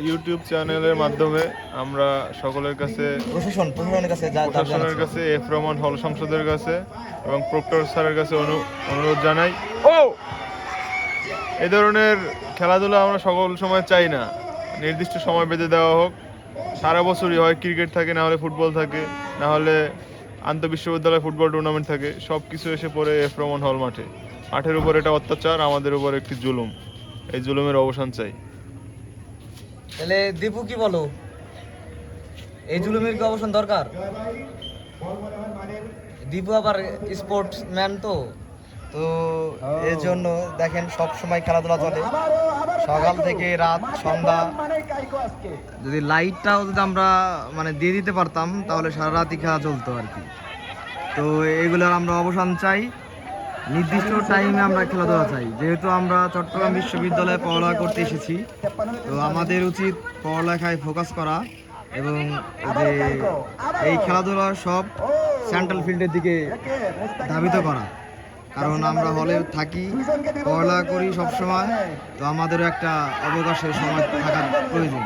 YouTube চ্যানেলের মাধ্যমে আমরা সকলের কাছে প্রশাসনের কাছে এফ রহমান হল সংসদের কাছে এবং প্রক্টর স্যারের কাছে অনুরোধ জানাই এই ধরনের খেলাধুলা আমরা সকল সময় চাই না, নির্দিষ্ট সময় বেঁধে দেওয়া হোক। সারা বছরই হয় ক্রিকেট থাকে, না হলে ফুটবল থাকে, না হলে আন্তঃবিশ্ববিদ্যালয় ফুটবল টুর্নামেন্ট থাকে, সব কিছু এসে পড়ে এফ রহমান হল মাঠের উপর। এটা অত্যাচার, আমাদের উপর একটি জুলুম। এই জুলুমের অবসান চাই। তাহলে দীপু কি বলো, এই জুলুমের কি অবসান দরকার? দীপু আবার স্পোর্টসম্যান তো এর জন্য দেখেন সব সময় খেলাধুলা চলে, সকাল থেকে রাত সন্ধ্যা। যদি লাইটটাও যদি আমরা দিয়ে দিতে পারতাম তাহলে সারা রাতই খেলা চলতো আর কি। তো এগুলোর আমরা অবসান চাই, নির্দিষ্ট টাইমে আমরা খেলাধুলা চাই। যেহেতু আমরা চট্টগ্রাম বিশ্ববিদ্যালয়ে পড়ালেখা করতে এসেছি, তো আমাদের উচিত পড়ালেখায় ফোকাস করা এবং এই খেলাধুলা সব সেন্ট্রাল ফিল্ডের দিকে ধাবিত করা। কারণ আমরা হলে থাকি, পড়ালেখা করি সবসময়, তো আমাদেরও একটা অবকাশের সময় থাকার প্রয়োজন।